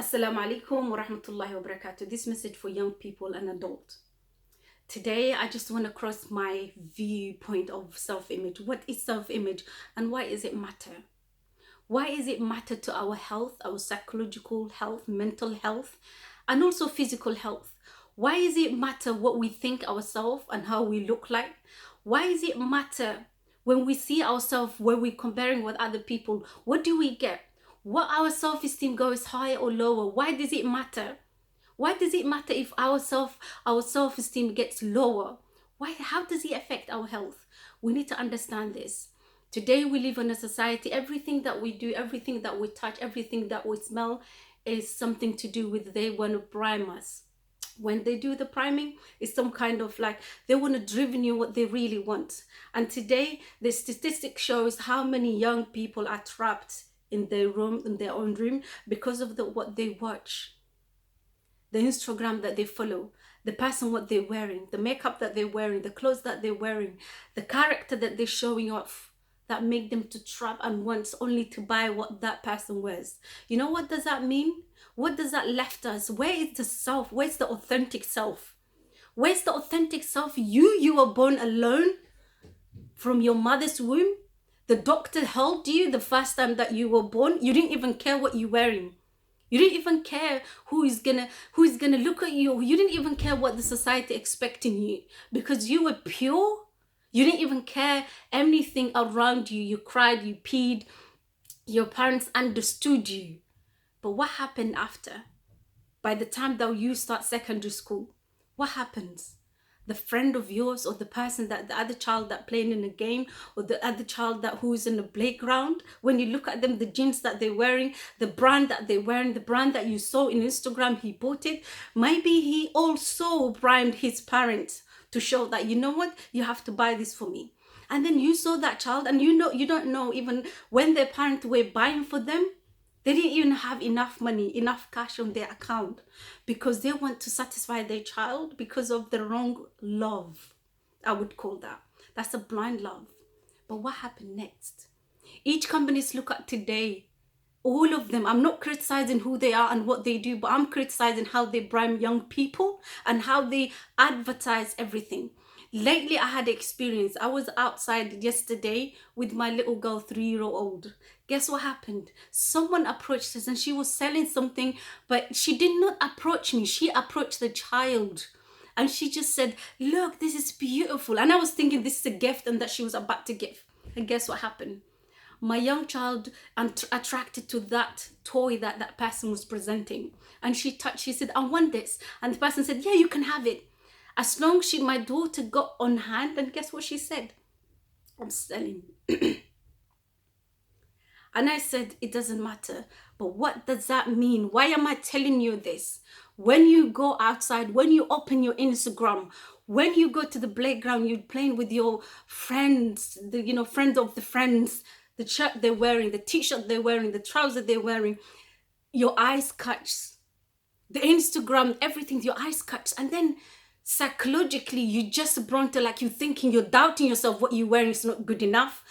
Assalamu alaikum wa rahmatullahi wa barakatuh. This message for young people and adults. Today, I just want to cross my viewpoint of self-image. What is self-image and why does it matter? Why does it matter to our health, our psychological health, mental health, and also physical health? Why does it matter what we think ourselves and how we look like? Why does it matter when we see ourselves, when we're comparing with other people? What do we get? What our self-esteem goes higher or lower? Why does it matter? Why does it matter if our self-esteem gets lower? Why? How does it affect our health? We need to understand this. Today we live in a society, everything that we do, everything that we touch, everything that we smell is something to do with they want to prime us. When they do the priming, it's some kind of like they want to driven you what they really want. And today the statistic shows how many young people are trapped in their room, in their own room, because of what they watch, the Instagram that they follow, the person what they're wearing, the makeup that they're wearing, the clothes that they're wearing, the character that they're showing off, that make them to trap and want only to buy what that person wears. You know what does that mean? What does that left us? Where is the self? Where's the authentic self? Where's the authentic self? You were born alone from your mother's womb. The doctor held you the first time that you were born. You didn't even care what you're wearing. You didn't even care who is gonna look at you. You didn't even care what the society expecting you, because you were pure. You didn't even care anything around you. You cried, you peed. Your parents understood you. But what happened after? By the time that you start secondary school, what happens? The friend of yours, or the person that the other child that playing in a game, or the other child that who's in the playground, when you look at them, the jeans that they're wearing, the brand that they're wearing, the brand that you saw in Instagram, he bought it. Maybe he also primed his parents to show that, you know what, you have to buy this for me. And then you saw that child, and you don't know even when their parents were buying for them, they didn't even have enough money, enough cash on their account, because they want to satisfy their child because of the wrong love. I would call that. That's a blind love. But what happened next? Each companies look at today, all of them. I'm not criticizing who they are and what they do, but I'm criticizing how they prime young people and how they advertise everything. Lately, I had experience. I was outside yesterday with my little girl, 3-year-old. Guess what happened? Someone approached us and she was selling something, but she did not approach me. She approached the child. And she just said, look, this is beautiful. And I was thinking this is a gift and that she was about to give. And guess what happened? My young child attracted to that toy that that person was presenting. And she said, I want this. And the person said, yeah, you can have it. As long as my daughter got on hand, and guess what she said? I'm selling. And I said, it doesn't matter. But what does that mean? Why am I telling you this? When you go outside, when you open your Instagram, when you go to the playground, you're playing with your friends, friends of the friends, the shirt they're wearing, the t-shirt they're wearing, the trouser they're wearing, your eyes catch. The Instagram, everything, your eyes catch. And then psychologically, you just brought to like you thinking, you're doubting yourself, what you're wearing is not good enough.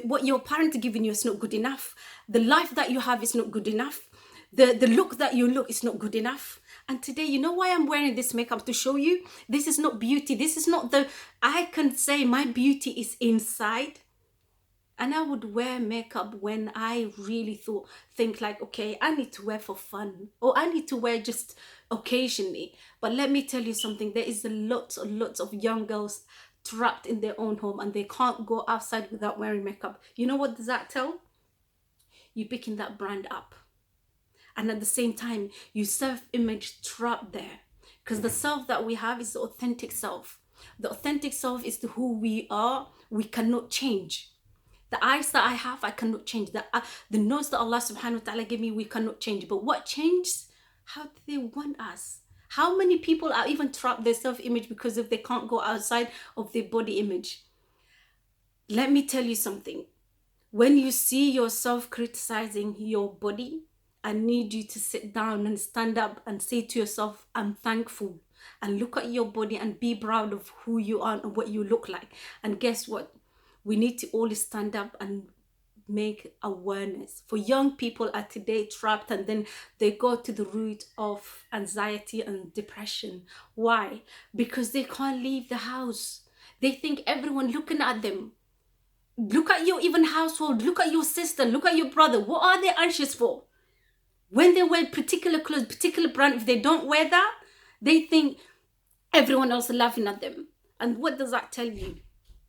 What your parents are giving you is not good enough. The life that you have is not good enough. The look that you look is not good enough. And today, you know why I'm wearing this makeup? To show you, this is not beauty. This is not I can say my beauty is inside. And I would wear makeup when I really think like, okay, I need to wear for fun, or I need to wear just occasionally. But let me tell you something, there is lots of young girls trapped in their own home and they can't go outside without wearing makeup. You know what does that tell? You're picking that brand up. And at the same time, you self-image trapped there. Because the self that we have is the authentic self. The authentic self is who we are. We cannot change. The eyes that I have, I cannot change. The nose that Allah subhanahu wa ta'ala gave me, we cannot change. But what changed? How do they want us? How many people are even trapped their self-image because if they can't go outside of their body image? Let me tell you something. When you see yourself criticizing your body, I need you to sit down and stand up and say to yourself, I'm thankful. And look at your body and be proud of who you are and what you look like. And guess what? We need to all stand up and make awareness. For young people are today trapped, and then they go to the root of anxiety and depression. Why? Because they can't leave the house. They think everyone looking at them. Look at your even household, look at your sister, look at your brother. What are they anxious for? When they wear particular clothes, particular brand, if they don't wear that, they think everyone else is laughing at them. And what does that tell you?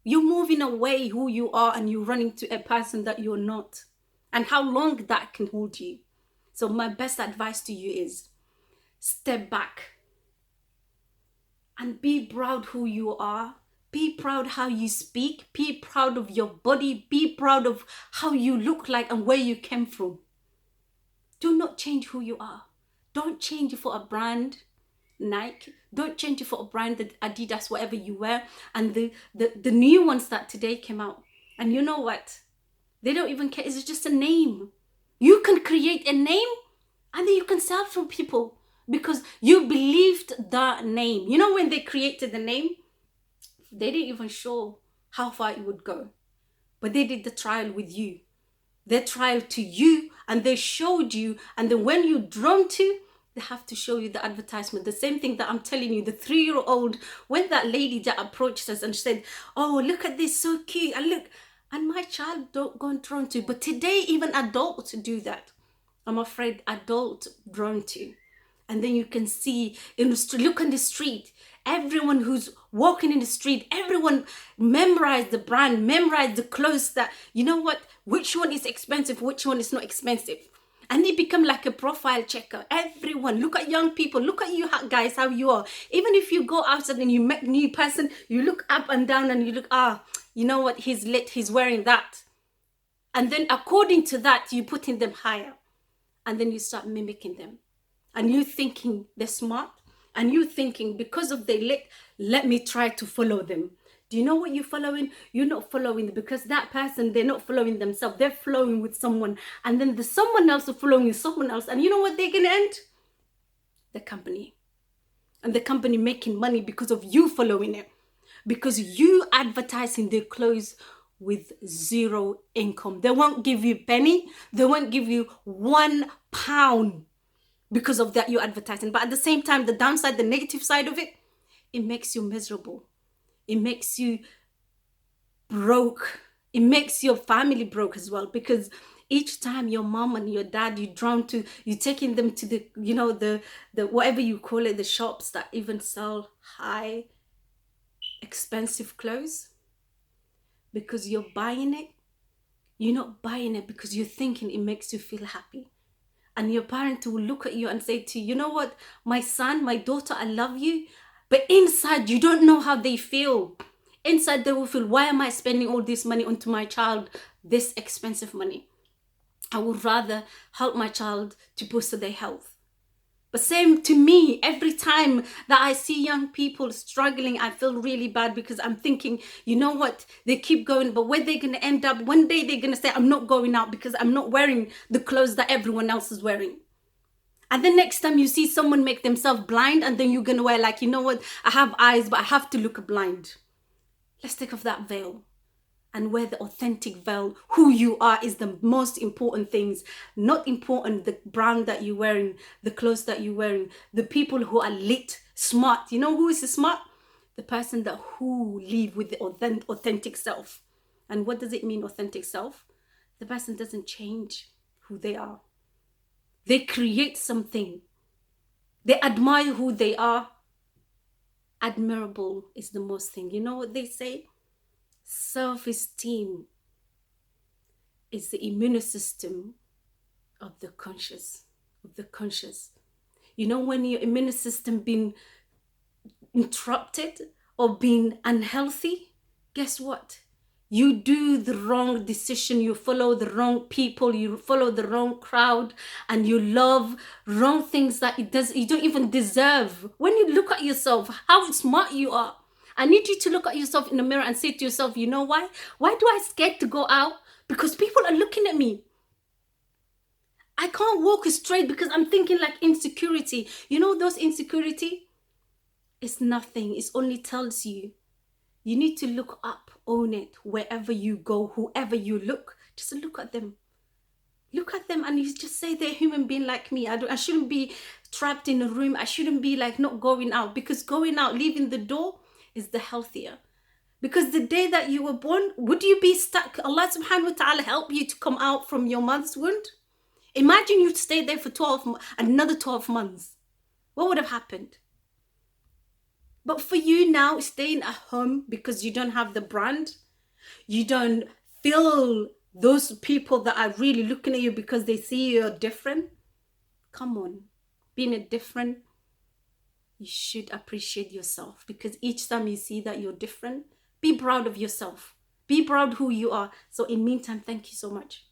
You're moving away who you are, and you're running to a person that you're not. And how long that can hold you. So my best advice to you is step back and be proud who you are. Be proud how you speak. Be proud of your body. Be proud of how you look like and where you came from. Do not change who you are. Don't change it for a brand, Nike. Don't change it for a brand, Adidas, whatever you wear. And the new ones that today came out. And you know what? They don't even care. It's just a name. You can create a name and then you can sell from people because you believed the name. You know, when they created the name, they didn't even show how far it would go. But they did the trial with you. They trial to you and they showed you. And then when you're drawn to, they have to show you the advertisement. The same thing that I'm telling you, the 3-year-old, when that lady that approached us and said, oh, look at this, so cute. And look, and my child don't go drawn to. But today, even adults do that. I'm afraid adults drawn to. And then you can see, in the street, look on the street, everyone who's walking in the street, everyone memorize the brand, memorize the clothes that, you know what, which one is expensive, which one is not expensive. And they become like a profile checker. Everyone, look at young people, look at you guys, how you are. Even if you go outside and you meet a new person, you look up and down and you look, you know what, he's lit, he's wearing that. And then according to that, you putting them higher. And then you start mimicking them. And you thinking they're smart. And you thinking because of they lit, let me try to follow them. Do you know what you're following? You're not following because that person, they're not following themselves. They're flowing with someone. And then the someone else is following with someone else. And you know what they're going to end? The company. And the company making money because of you following it. Because you advertising their clothes with zero income. They won't give you a penny. They won't give you £1 because of that you're advertising. But at the same time, the downside, the negative side of it, it makes you miserable. It makes you broke. It makes your family broke as well, because each time your mom and your dad, you're taking them to the, you know, the whatever you call it, the shops that even sell high, expensive clothes, because you're buying it. You're not buying it because you're thinking it makes you feel happy. And your parent will look at you and say to you, you know what, my son, my daughter, I love you. But inside, you don't know how they feel. Inside, they will feel, why am I spending all this money onto my child, this expensive money? I would rather help my child to boost their health. But same to me, every time that I see young people struggling, I feel really bad because I'm thinking, you know what, they keep going, but where they're going to end up, one day they're going to say, I'm not going out because I'm not wearing the clothes that everyone else is wearing. And then next time you see someone make themselves blind, and then you're going to wear like, you know what, I have eyes, but I have to look blind. Let's take off that veil and wear the authentic veil. Who you are is the most important things. Not important the brand that you're wearing, the clothes that you're wearing, the people who are lit, smart. You know who is smart? The person who live with the authentic self. And what does it mean, authentic self? The person doesn't change who they are. They create something. They admire who they are. Admirable is the most thing. You know what they say? Self-esteem is the immune system of the conscious. You know, when your immune system been interrupted or being unhealthy, guess what? You do the wrong decision, you follow the wrong people, you follow the wrong crowd, and you love wrong things that you don't even deserve. When you look at yourself, how smart you are. I need you to look at yourself in the mirror and say to yourself, you know why? Why do I scared to go out? Because people are looking at me. I can't walk straight because I'm thinking like insecurity. You know those insecurity? It's nothing. It only tells you. You need to look up, own it, wherever you go, whoever you look, Just look at them. Look at them and you just say they're a human being like me. I shouldn't be trapped in a room. I shouldn't be like not going out, because going out, leaving the door is the healthier. Because the day that you were born, would you be stuck? Allah subhanahu wa ta'ala help you to come out from your mother's wound? Imagine you stayed there for another 12 months. What would have happened? But for you now, staying at home because you don't have the brand, you don't feel those people that are really looking at you because they see you're different. Come on, being a different, you should appreciate yourself, because each time you see that you're different, be proud of yourself. Be proud who you are. So in meantime, thank you so much.